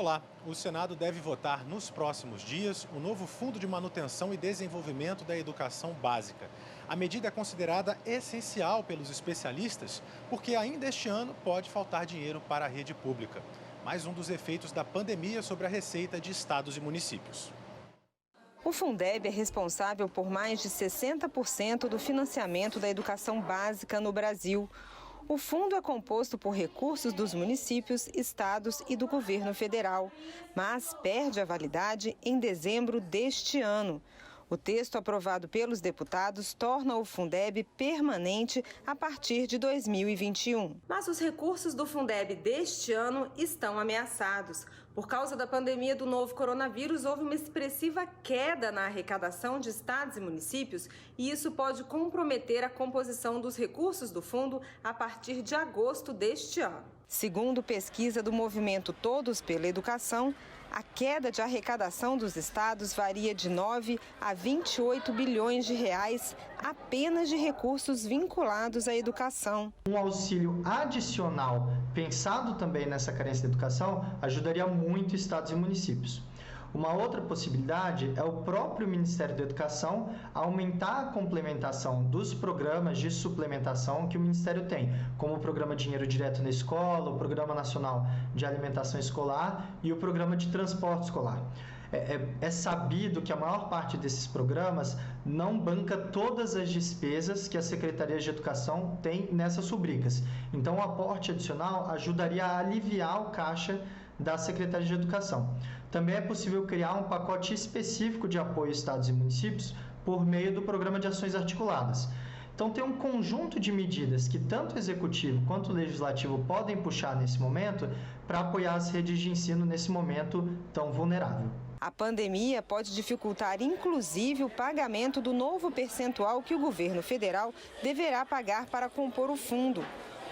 Olá, o Senado deve votar nos próximos dias o novo Fundo de Manutenção e Desenvolvimento da Educação Básica. A medida é considerada essencial pelos especialistas porque ainda este ano pode faltar dinheiro para a rede pública. Mais um dos efeitos da pandemia sobre a receita de estados e municípios. O Fundeb é responsável por mais de 60% do financiamento da educação básica no Brasil. O fundo é composto por recursos dos municípios, estados e do governo federal, mas perde a validade em dezembro deste ano. O texto aprovado pelos deputados torna o Fundeb permanente a partir de 2021. Mas os recursos do Fundeb deste ano estão ameaçados. Por causa da pandemia do novo coronavírus, houve uma expressiva queda na arrecadação de estados e municípios e isso pode comprometer a composição dos recursos do fundo a partir de agosto deste ano. Segundo pesquisa do movimento Todos pela Educação, a queda de arrecadação dos estados varia de 9 a 28 bilhões de reais apenas de recursos vinculados à educação. Um auxílio adicional, pensado também nessa carência de educação, ajudaria muito estados e municípios. Uma outra possibilidade é o próprio Ministério da Educação aumentar a complementação dos programas de suplementação que o Ministério tem, como o Programa Dinheiro Direto na Escola, o Programa Nacional de Alimentação Escolar e o Programa de Transporte Escolar. É sabido que a maior parte desses programas não banca todas as despesas que a Secretaria de Educação tem nessas rubricas. Então, o aporte adicional ajudaria a aliviar o caixa da Secretaria de Educação. Também é possível criar um pacote específico de apoio a estados e municípios por meio do Programa de Ações Articuladas. Então, tem um conjunto de medidas que tanto o Executivo quanto o Legislativo podem puxar nesse momento para apoiar as redes de ensino nesse momento tão vulnerável. A pandemia pode dificultar, inclusive, o pagamento do novo percentual que o governo federal deverá pagar para compor o fundo.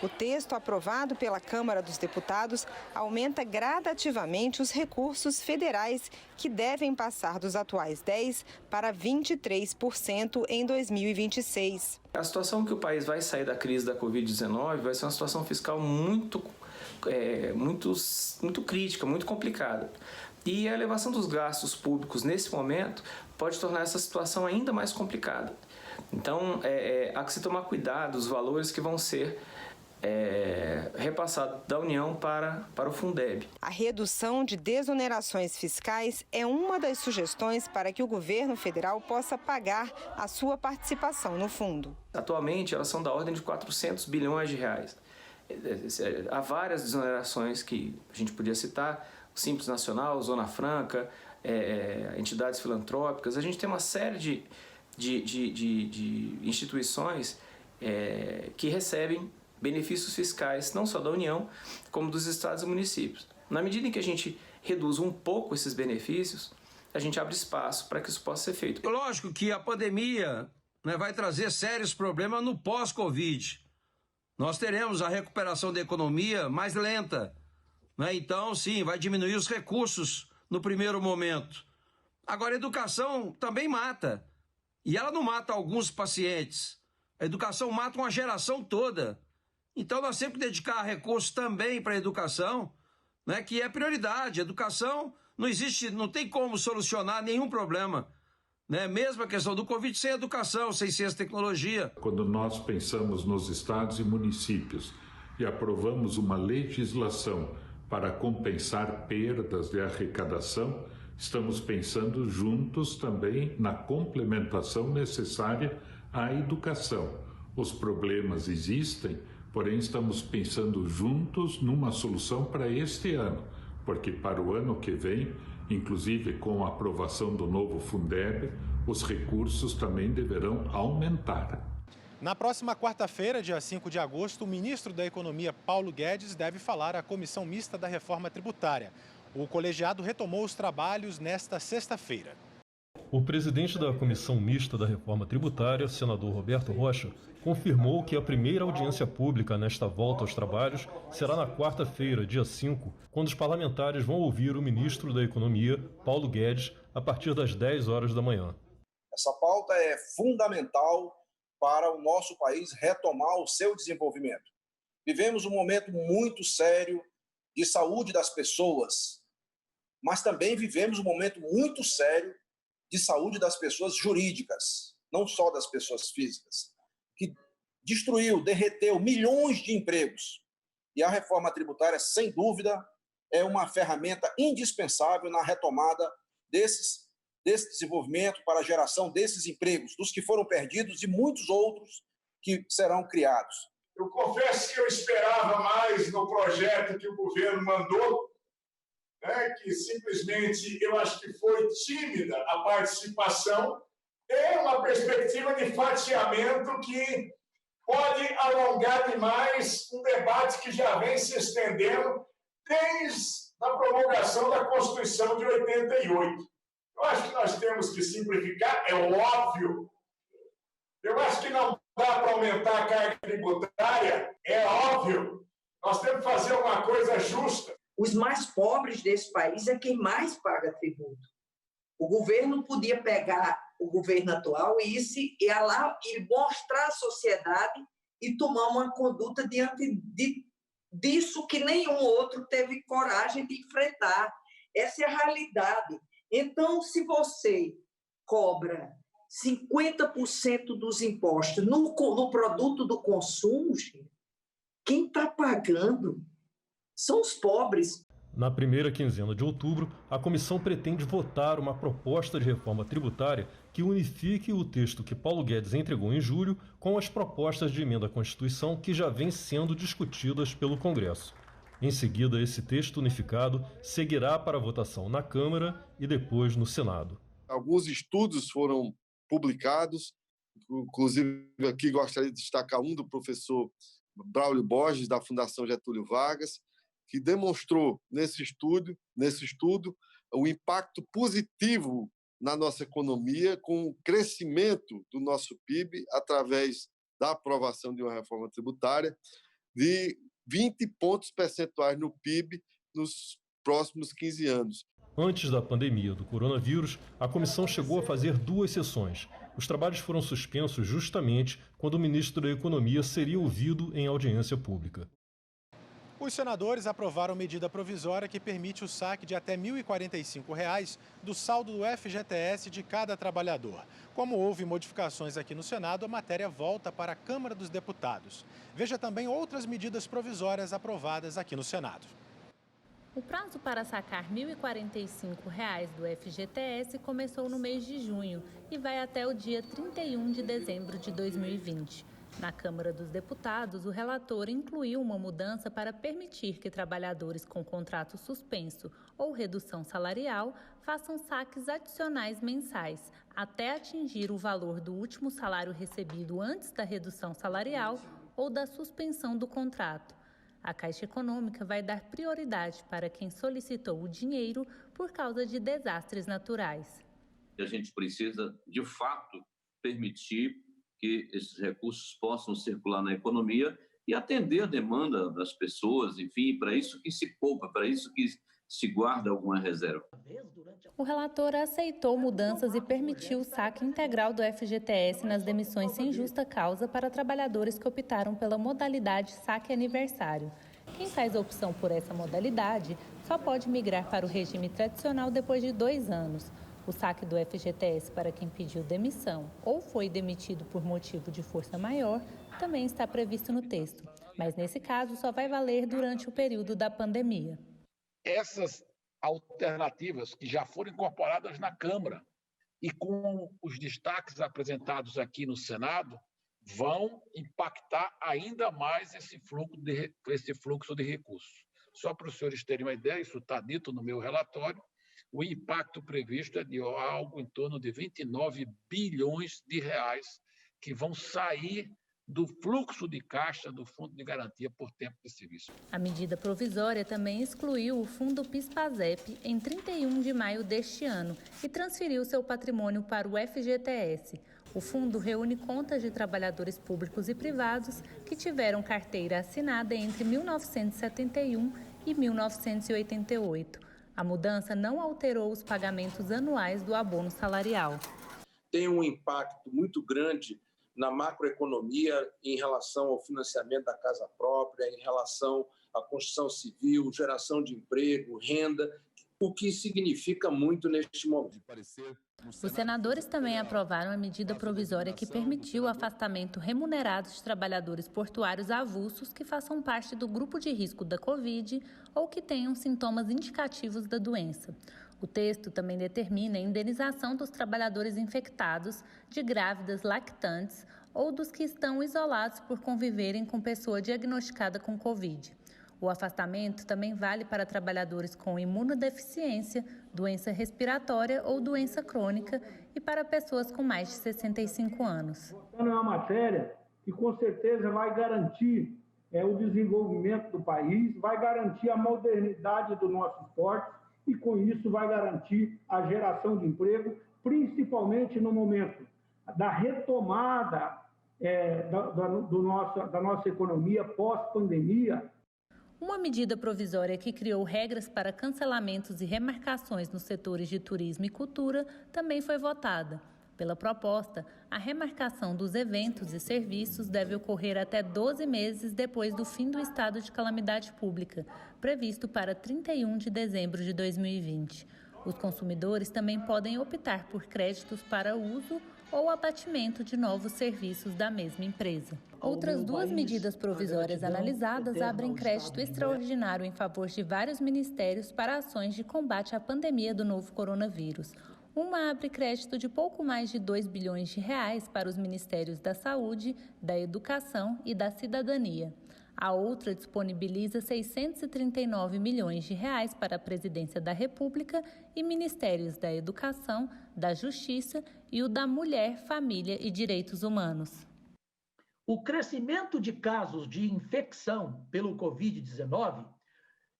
O texto aprovado pela Câmara dos Deputados aumenta gradativamente os recursos federais, que devem passar dos atuais 10% para 23% em 2026. A situação que o país vai sair da crise da Covid-19 vai ser uma situação fiscal muito crítica, muito complicada. E a elevação dos gastos públicos nesse momento pode tornar essa situação ainda mais complicada. Então, há que se tomar cuidado dos valores que vão ser repassado da União para o Fundeb. A redução de desonerações fiscais é uma das sugestões para que o governo federal possa pagar a sua participação no fundo. Atualmente, elas são da ordem de 400 bilhões de reais. Há várias desonerações que a gente podia citar, o Simples Nacional, Zona Franca, entidades filantrópicas. A gente tem uma série de instituições que recebem benefícios fiscais, não só da União, como dos estados e municípios. Na medida em que a gente reduz um pouco esses benefícios, a gente abre espaço para que isso possa ser feito. Lógico que a pandemia vai trazer sérios problemas no pós-Covid. Nós teremos a recuperação da economia mais lenta. Então, sim, vai diminuir os recursos no primeiro momento. Agora, a educação também mata. E ela não mata alguns pacientes. A educação mata uma geração toda. Então, nós temos que dedicar recursos também para a educação, que é prioridade. A educação não tem como solucionar nenhum problema. Mesmo a questão do Covid sem educação, sem ciência e tecnologia. Quando nós pensamos nos estados e municípios e aprovamos uma legislação para compensar perdas de arrecadação, estamos pensando juntos também na complementação necessária à educação. Os problemas existem, porém estamos pensando juntos numa solução para este ano, porque para o ano que vem, inclusive com a aprovação do novo Fundeb, os recursos também deverão aumentar. Na próxima quarta-feira, dia 5 de agosto, o ministro da Economia, Paulo Guedes, deve falar à Comissão Mista da Reforma Tributária. O colegiado retomou os trabalhos nesta sexta-feira. O presidente da Comissão Mista da Reforma Tributária, senador Roberto Rocha, confirmou que a primeira audiência pública nesta volta aos trabalhos será na quarta-feira, dia 5, quando os parlamentares vão ouvir o ministro da Economia, Paulo Guedes, a partir das 10 horas da manhã. Essa pauta é fundamental para o nosso país retomar o seu desenvolvimento. Vivemos um momento muito sério de saúde das pessoas, mas também vivemos um momento muito sério de saúde das pessoas jurídicas, não só das pessoas físicas, que destruiu, derreteu milhões de empregos. E a reforma tributária, sem dúvida, é uma ferramenta indispensável na retomada desse desenvolvimento para a geração desses empregos, dos que foram perdidos e muitos outros que serão criados. Eu confesso que eu esperava mais no projeto que o governo mandou, que simplesmente eu acho que foi tímida a participação. É uma perspectiva de fatiamento que pode alongar demais um debate que já vem se estendendo desde a promulgação da Constituição de 88. Eu acho que nós temos que simplificar, é óbvio. Eu acho que não dá para aumentar a carga tributária, é óbvio. Nós temos que fazer uma coisa justa. Os mais pobres desse país é quem mais paga tributo. O governo podia pegar o governo atual e mostrar à sociedade e tomar uma conduta diante disso que nenhum outro teve coragem de enfrentar. Essa é a realidade. Então, se você cobra 50% dos impostos no produto do consumo, quem está pagando são os pobres. Na primeira quinzena de outubro, a comissão pretende votar uma proposta de reforma tributária que unifique o texto que Paulo Guedes entregou em julho com as propostas de emenda à Constituição que já vêm sendo discutidas pelo Congresso. Em seguida, esse texto unificado seguirá para votação na Câmara e depois no Senado. Alguns estudos foram publicados, inclusive aqui gostaria de destacar um do professor Braulio Borges, da Fundação Getúlio Vargas, que demonstrou nesse estudo o impacto positivo na nossa economia com o crescimento do nosso PIB através da aprovação de uma reforma tributária de 20 pontos percentuais no PIB nos próximos 15 anos. Antes da pandemia do coronavírus, a comissão chegou a fazer 2 sessões. Os trabalhos foram suspensos justamente quando o ministro da Economia seria ouvido em audiência pública. Os senadores aprovaram medida provisória que permite o saque de até R$ 1.045 do saldo do FGTS de cada trabalhador. Como houve modificações aqui no Senado, a matéria volta para a Câmara dos Deputados. Veja também outras medidas provisórias aprovadas aqui no Senado. O prazo para sacar R$ 1.045 do FGTS começou no mês de junho e vai até o dia 31 de dezembro de 2020. Na Câmara dos Deputados, o relator incluiu uma mudança para permitir que trabalhadores com contrato suspenso ou redução salarial façam saques adicionais mensais, até atingir o valor do último salário recebido antes da redução salarial ou da suspensão do contrato. A Caixa Econômica vai dar prioridade para quem solicitou o dinheiro por causa de desastres naturais. A gente precisa, de fato, permitir que esses recursos possam circular na economia e atender a demanda das pessoas, enfim, para isso que se poupa, para isso que se guarda alguma reserva. O relator aceitou mudanças e permitiu o saque integral do FGTS nas demissões sem justa causa para trabalhadores que optaram pela modalidade saque aniversário. Quem faz a opção por essa modalidade só pode migrar para o regime tradicional depois de 2 anos. O saque do FGTS para quem pediu demissão ou foi demitido por motivo de força maior também está previsto no texto, mas nesse caso só vai valer durante o período da pandemia. Essas alternativas que já foram incorporadas na Câmara e com os destaques apresentados aqui no Senado vão impactar ainda mais esse fluxo de recursos. Só para os senhores terem uma ideia, isso está dito no meu relatório, o impacto previsto é de algo em torno de 29 bilhões de reais que vão sair do fluxo de caixa do Fundo de Garantia por Tempo de Serviço. A medida provisória também excluiu o Fundo PIS/PASEP em 31 de maio deste ano e transferiu seu patrimônio para o FGTS. O fundo reúne contas de trabalhadores públicos e privados que tiveram carteira assinada entre 1971 e 1988. A mudança não alterou os pagamentos anuais do abono salarial. Tem um impacto muito grande na macroeconomia em relação ao financiamento da casa própria, em relação à construção civil, geração de emprego, renda, o que significa muito neste momento. Os senadores também aprovaram a medida provisória que permitiu o afastamento remunerado de trabalhadores portuários avulsos que façam parte do grupo de risco da Covid ou que tenham sintomas indicativos da doença. O texto também determina a indenização dos trabalhadores infectados, de grávidas lactantes ou dos que estão isolados por conviverem com pessoa diagnosticada com Covid. O afastamento também vale para trabalhadores com imunodeficiência, doença respiratória ou doença crônica e para pessoas com mais de 65 anos. É uma matéria que com certeza vai garantir o desenvolvimento do país, vai garantir a modernidade do nosso esporte e com isso vai garantir a geração de emprego, principalmente no momento da retomada da nossa economia pós-pandemia. Uma medida provisória que criou regras para cancelamentos e remarcações nos setores de turismo e cultura também foi votada. Pela proposta, a remarcação dos eventos e serviços deve ocorrer até 12 meses depois do fim do estado de calamidade pública, previsto para 31 de dezembro de 2020. Os consumidores também podem optar por créditos para uso ou abatimento de novos serviços da mesma empresa. Outras duas medidas provisórias analisadas abrem crédito extraordinário em favor de vários ministérios para ações de combate à pandemia do novo coronavírus. Uma abre crédito de pouco mais de 2 bilhões de reais para os ministérios da Saúde, da Educação e da Cidadania. A outra disponibiliza 639 milhões de reais para a Presidência da República e Ministérios da Educação, da Justiça e o da Mulher, Família e Direitos Humanos. O crescimento de casos de infecção pelo Covid-19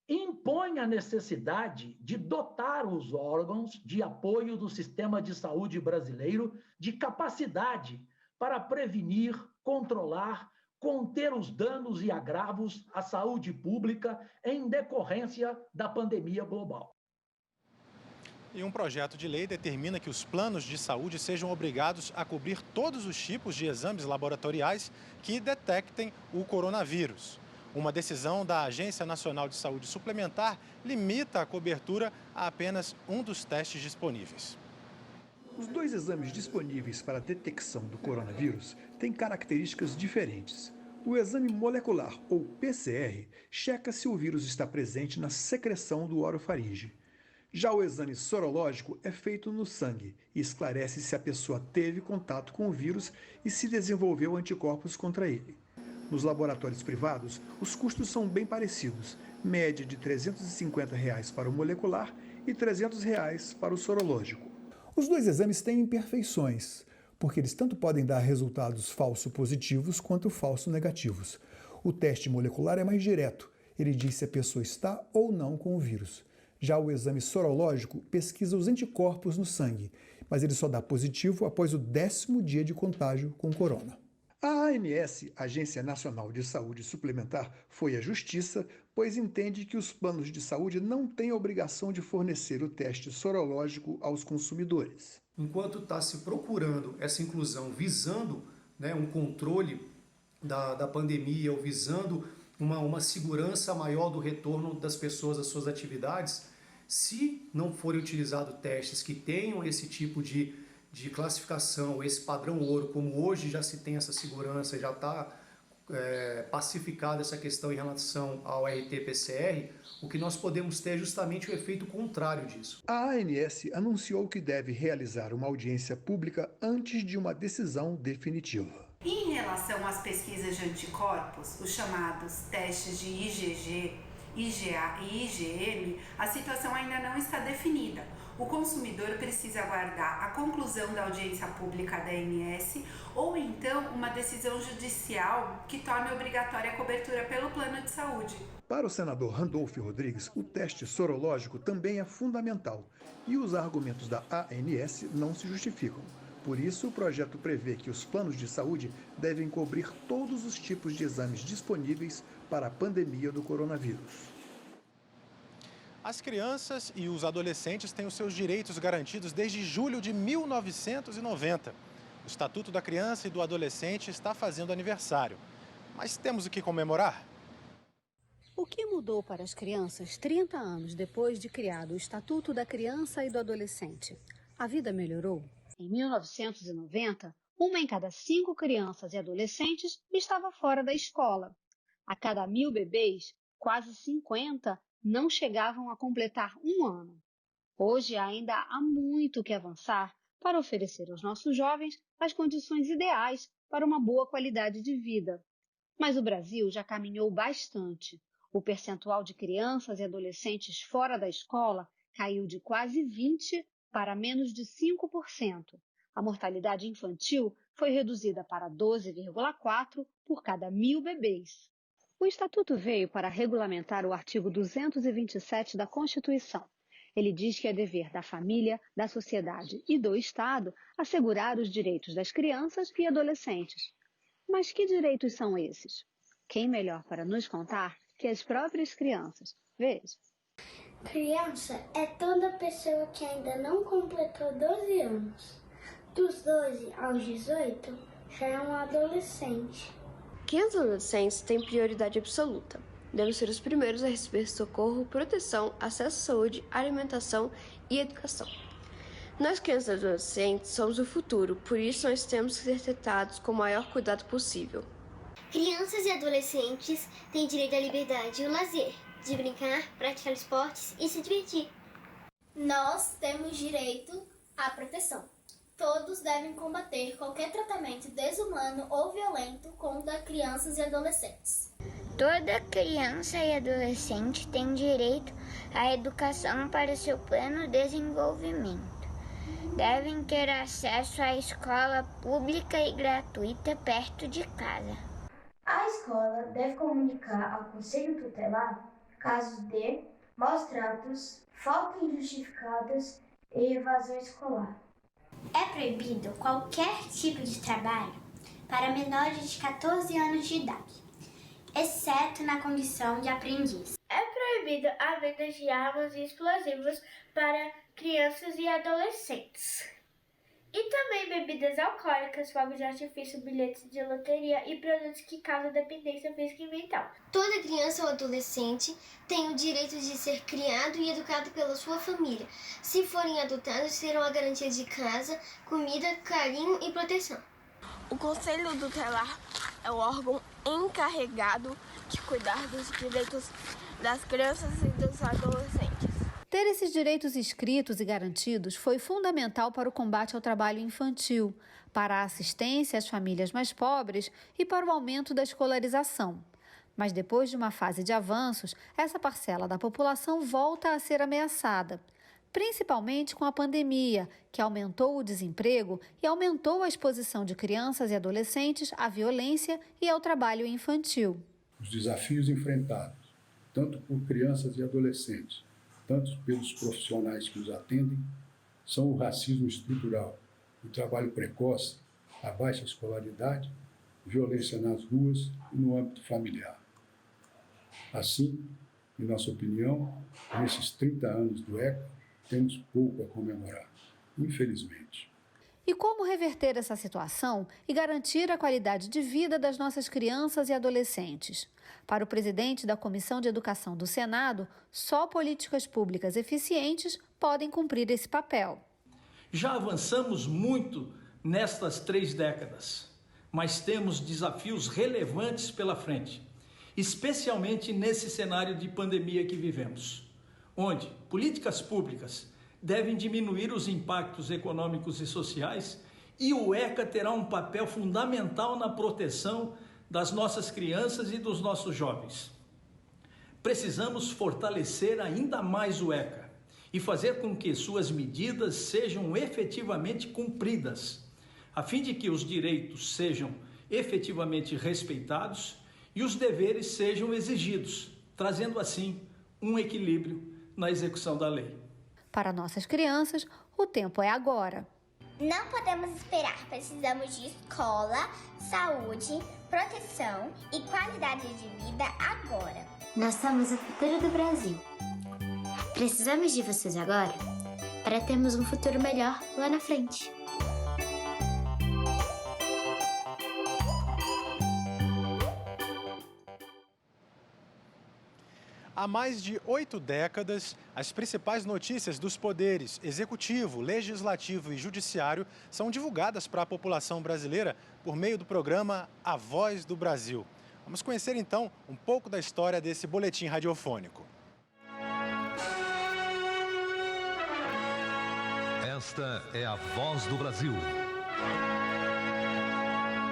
impõe a necessidade de dotar os órgãos de apoio do sistema de saúde brasileiro de capacidade para prevenir, controlar, conter os danos e agravos à saúde pública em decorrência da pandemia global. E um projeto de lei determina que os planos de saúde sejam obrigados a cobrir todos os tipos de exames laboratoriais que detectem o coronavírus. Uma decisão da Agência Nacional de Saúde Suplementar limita a cobertura a apenas um dos testes disponíveis. Os dois exames disponíveis para a detecção do coronavírus têm características diferentes. O exame molecular, ou PCR, checa se o vírus está presente na secreção do orofaringe. Já o exame sorológico é feito no sangue e esclarece se a pessoa teve contato com o vírus e se desenvolveu anticorpos contra ele. Nos laboratórios privados, os custos são bem parecidos, média de R$ 350 para o molecular e R$ 300 para o sorológico. Os dois exames têm imperfeições, porque eles tanto podem dar resultados falso positivos quanto falso negativos. O teste molecular é mais direto, ele diz se a pessoa está ou não com o vírus. Já o exame sorológico pesquisa os anticorpos no sangue, mas ele só dá positivo após o 10º dia de contágio com corona. A ANS, Agência Nacional de Saúde Suplementar, foi à Justiça, pois entende que os planos de saúde não têm obrigação de fornecer o teste sorológico aos consumidores. Enquanto está se procurando essa inclusão visando um controle da pandemia ou visando uma segurança maior do retorno das pessoas às suas atividades, se não forem utilizados testes que tenham esse tipo de classificação, esse padrão ouro, como hoje já se tem essa segurança, já está pacificada essa questão em relação ao RT-PCR, o que nós podemos ter é justamente o efeito contrário disso. A ANS anunciou que deve realizar uma audiência pública antes de uma decisão definitiva. Em relação às pesquisas de anticorpos, os chamados testes de IgG, IgA e IgM, a situação ainda não está definida. O consumidor precisa aguardar a conclusão da audiência pública da ANS ou então uma decisão judicial que torne obrigatória a cobertura pelo plano de saúde. Para o senador Randolfo Rodrigues, o teste sorológico também é fundamental e os argumentos da ANS não se justificam. Por isso, o projeto prevê que os planos de saúde devem cobrir todos os tipos de exames disponíveis para a pandemia do coronavírus. As crianças e os adolescentes têm os seus direitos garantidos desde julho de 1990. O Estatuto da Criança e do Adolescente está fazendo aniversário. Mas temos o que comemorar? O que mudou para as crianças 30 anos depois de criado o Estatuto da Criança e do Adolescente? A vida melhorou? Em 1990, 1 em cada 5 crianças e adolescentes estava fora da escola. A cada 1.000 bebês, quase 50 não chegavam a completar 1 ano. Hoje ainda há muito que avançar para oferecer aos nossos jovens as condições ideais para uma boa qualidade de vida. Mas o Brasil já caminhou bastante. O percentual de crianças e adolescentes fora da escola caiu de quase 20% para menos de 5%. A mortalidade infantil foi reduzida para 12,4 por cada 1.000 bebês. O Estatuto veio para regulamentar o artigo 227 da Constituição. Ele diz que é dever da família, da sociedade e do Estado assegurar os direitos das crianças e adolescentes. Mas que direitos são esses? Quem melhor para nos contar que as próprias crianças? Veja. Criança é toda pessoa que ainda não completou 12 anos. Dos 12 aos 18, já é um adolescente. Crianças e adolescentes têm prioridade absoluta. Devem ser os primeiros a receber socorro, proteção, acesso à saúde, alimentação e educação. Nós, crianças e adolescentes, somos o futuro, por isso nós temos que ser tratados com o maior cuidado possível. Crianças e adolescentes têm direito à liberdade e ao lazer, de brincar, praticar esportes e se divertir. Nós temos direito à proteção. Todos devem combater qualquer tratamento desumano ou violento contra crianças e adolescentes. Toda criança e adolescente tem direito à educação para seu pleno desenvolvimento. Devem ter acesso à escola pública e gratuita perto de casa. A escola deve comunicar ao Conselho Tutelar casos de maus-tratos, faltas injustificadas e evasão escolar. É proibido qualquer tipo de trabalho para menores de 14 anos de idade, exceto na condição de aprendiz. É proibido a venda de armas e explosivos para crianças e adolescentes. E também bebidas alcoólicas, fogos de artifício, bilhetes de loteria e produtos que causam dependência física e mental. Toda criança ou adolescente tem o direito de ser criado e educado pela sua família. Se forem adotados, terão a garantia de casa, comida, carinho e proteção. O Conselho Tutelar é o órgão encarregado de cuidar dos direitos das crianças e dos adolescentes. Ter esses direitos escritos e garantidos foi fundamental para o combate ao trabalho infantil, para a assistência às famílias mais pobres e para o aumento da escolarização. Mas depois de uma fase de avanços, essa parcela da população volta a ser ameaçada, principalmente com a pandemia, que aumentou o desemprego e aumentou a exposição de crianças e adolescentes à violência e ao trabalho infantil. Os desafios enfrentados, tanto por crianças e adolescentes, tanto pelos profissionais que os atendem, são o racismo estrutural, o trabalho precoce, a baixa escolaridade, violência nas ruas e no âmbito familiar. Assim, em nossa opinião, nesses 30 anos do ECA, temos pouco a comemorar, infelizmente. E como reverter essa situação e garantir a qualidade de vida das nossas crianças e adolescentes? Para o presidente da Comissão de Educação do Senado, só políticas públicas eficientes podem cumprir esse papel. Já avançamos muito nestas 3 décadas, mas temos desafios relevantes pela frente, especialmente nesse cenário de pandemia que vivemos, onde políticas públicas devem diminuir os impactos econômicos e sociais e o ECA terá um papel fundamental na proteção das nossas crianças e dos nossos jovens. Precisamos fortalecer ainda mais o ECA e fazer com que suas medidas sejam efetivamente cumpridas, a fim de que os direitos sejam efetivamente respeitados e os deveres sejam exigidos, trazendo assim um equilíbrio na execução da lei. Para nossas crianças, o tempo é agora. Não podemos esperar, precisamos de escola, saúde, proteção e qualidade de vida agora. Nós somos o futuro do Brasil. Precisamos de vocês agora para termos um futuro melhor lá na frente. Há mais de 8 décadas, as principais notícias dos poderes executivo, legislativo e judiciário são divulgadas para a população brasileira por meio do programa A Voz do Brasil. Vamos conhecer então um pouco da história desse boletim radiofônico. Esta é a Voz do Brasil.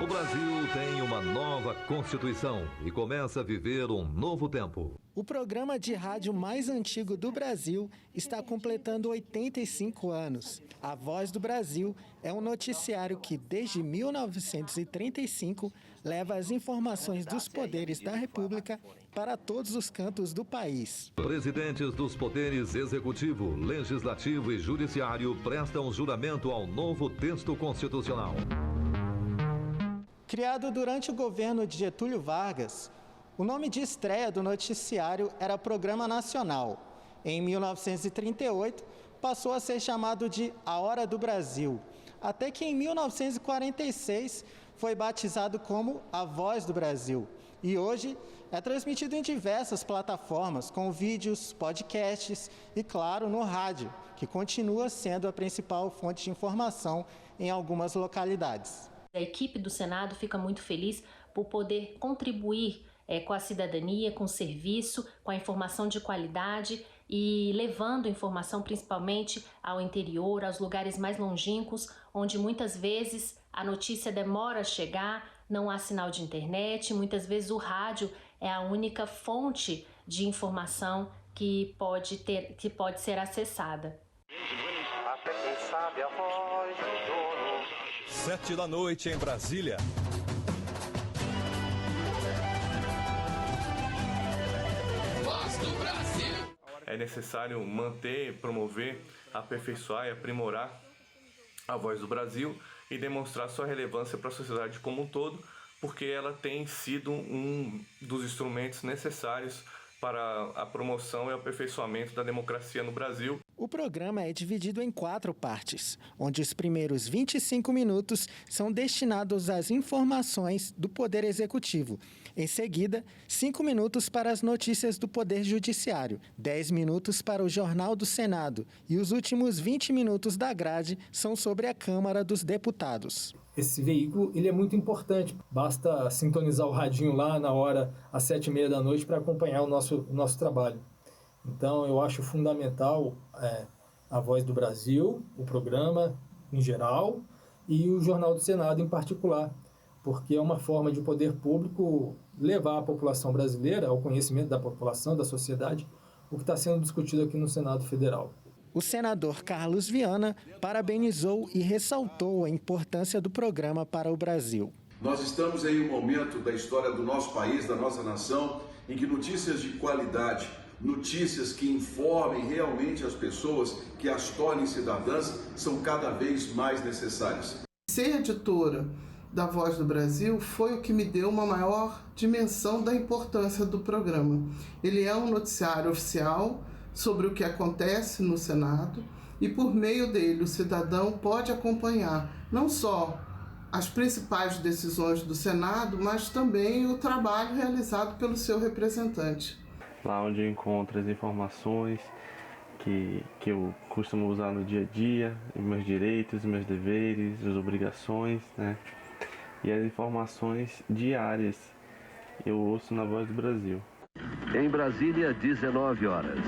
O Brasil tem uma nova Constituição e começa a viver um novo tempo. O programa de rádio mais antigo do Brasil está completando 85 anos. A Voz do Brasil é um noticiário que, desde 1935, leva as informações dos poderes da República para todos os cantos do país. Presidentes dos poderes executivo, legislativo e judiciário prestam juramento ao novo texto constitucional. Criado durante o governo de Getúlio Vargas, o nome de estreia do noticiário era Programa Nacional. Em 1938, passou a ser chamado de A Hora do Brasil, até que em 1946 foi batizado como A Voz do Brasil. E hoje é transmitido em diversas plataformas, com vídeos, podcasts e, claro, no rádio, que continua sendo a principal fonte de informação em algumas localidades. A equipe do Senado fica muito feliz por poder contribuir com a cidadania, com o serviço, com a informação de qualidade e levando informação principalmente ao interior, aos lugares mais longínquos, onde muitas vezes a notícia demora a chegar, não há sinal de internet, muitas vezes o rádio é a única fonte de informação que pode ser acessada. Até quem sabe a voz do dono. 7 da noite em Brasília. Voz do Brasil. É necessário manter, promover, aperfeiçoar e aprimorar a Voz do Brasil e demonstrar sua relevância para a sociedade como um todo, porque ela tem sido um dos instrumentos necessários para a promoção e aperfeiçoamento da democracia no Brasil. O programa é dividido em 4 partes, onde os primeiros 25 minutos são destinados às informações do Poder Executivo. Em seguida, 5 minutos para as notícias do Poder Judiciário, 10 minutos para o Jornal do Senado e os últimos 20 minutos da grade são sobre a Câmara dos Deputados. Esse veículo ele é muito importante, basta sintonizar o radinho lá na hora, às 7h30 da noite, para acompanhar o nosso trabalho. Então, eu acho fundamental a Voz do Brasil, o programa em geral e o Jornal do Senado em particular, porque é uma forma de o poder público levar a população brasileira, ao conhecimento da população, da sociedade, o que está sendo discutido aqui no Senado Federal. O senador Carlos Viana parabenizou e ressaltou a importância do programa para o Brasil. Nós estamos em um momento da história do nosso país, da nossa nação, em que notícias de qualidade, notícias que informem realmente as pessoas, que as tornem cidadãs, são cada vez mais necessárias. Ser editora da Voz do Brasil foi o que me deu uma maior dimensão da importância do programa. Ele é um noticiário oficial sobre o que acontece no Senado e, por meio dele, o cidadão pode acompanhar não só as principais decisões do Senado, mas também o trabalho realizado pelo seu representante. Lá onde eu encontro as informações que eu costumo usar no dia a dia, meus direitos, meus deveres, as obrigações, né? E as informações diárias eu ouço na Voz do Brasil. Em Brasília, 19 horas.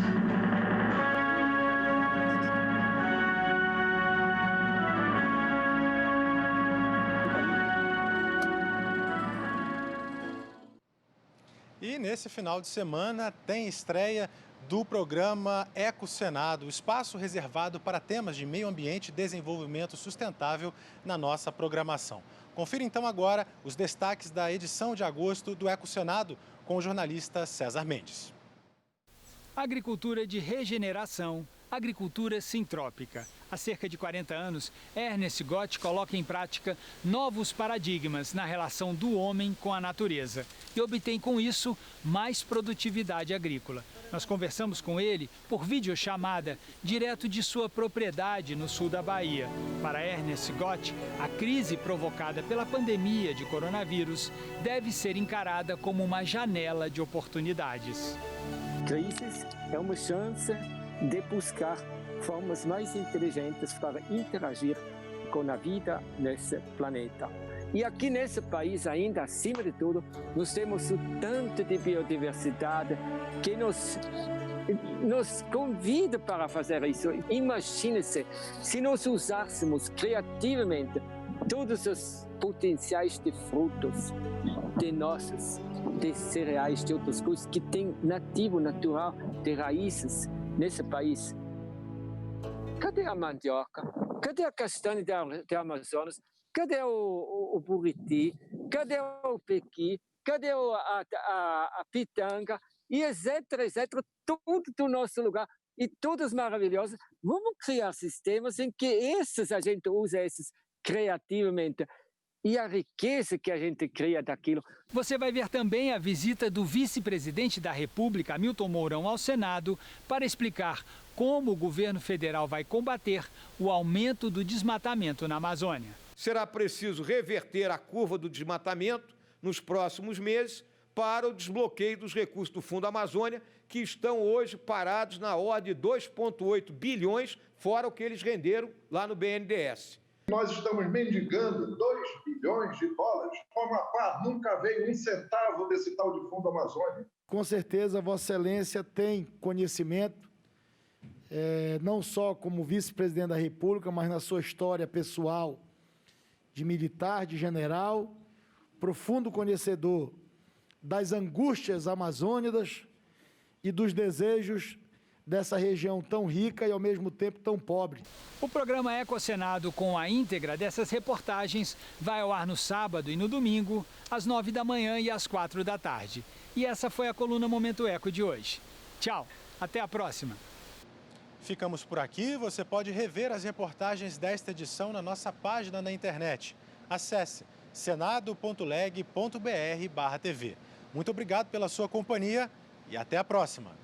E nesse final de semana tem estreia do programa Eco Senado, o espaço reservado para temas de meio ambiente e desenvolvimento sustentável na nossa programação. Confira então agora os destaques da edição de agosto do Eco Senado com o jornalista César Mendes. Agricultura de regeneração, agricultura sintrópica. Há cerca de 40 anos, Ernest Gott coloca em prática novos paradigmas na relação do homem com a natureza e obtém com isso mais produtividade agrícola. Nós conversamos com ele por videochamada, direto de sua propriedade no sul da Bahia. Para Ernest Gott, a crise provocada pela pandemia de coronavírus deve ser encarada como uma janela de oportunidades. crises é uma chance de buscar formas mais inteligentes para interagir com a vida nesse planeta. E aqui nesse país, ainda acima de tudo, nós temos o tanto de biodiversidade que nos convida para fazer isso. Imagine-se se nós usássemos criativamente todos os potenciais de frutos, de nozes, de cereais, de outras coisas que tem nativo, natural, de raízes nesse país. Cadê a mandioca? Cadê a castanha de Amazonas? Cadê o buriti? Cadê o pequi? Cadê a pitanga? E etc, tudo do nosso lugar. E todas maravilhosas. Vamos criar sistemas em que a gente usa esses criativamente. E a riqueza que a gente cria daquilo. Você vai ver também a visita do vice-presidente da República, Hamilton Mourão, ao Senado, para explicar como o governo federal vai combater o aumento do desmatamento na Amazônia. Será preciso reverter a curva do desmatamento nos próximos meses para o desbloqueio dos recursos do Fundo Amazônia, que estão hoje parados na ordem de 2,8 bilhões, fora o que eles renderam lá no BNDES. Nós estamos mendigando 2 bilhões de dólares. O Amapá nunca veio um centavo desse tal de Fundo Amazônia. Com certeza, Vossa Excelência tem conhecimento, não só como vice-presidente da República, mas na sua história pessoal de militar, de general, profundo conhecedor das angústias amazônicas e dos desejos dessa região tão rica e, ao mesmo tempo, tão pobre. O programa EcoSenado, com a íntegra dessas reportagens, vai ao ar no sábado e no domingo, às 9 da manhã e às 4 da tarde. E essa foi a coluna Momento Eco de hoje. Tchau, até a próxima. Ficamos por aqui. Você pode rever as reportagens desta edição na nossa página na internet. Acesse senado.leg.br/TV. Muito obrigado pela sua companhia e até a próxima.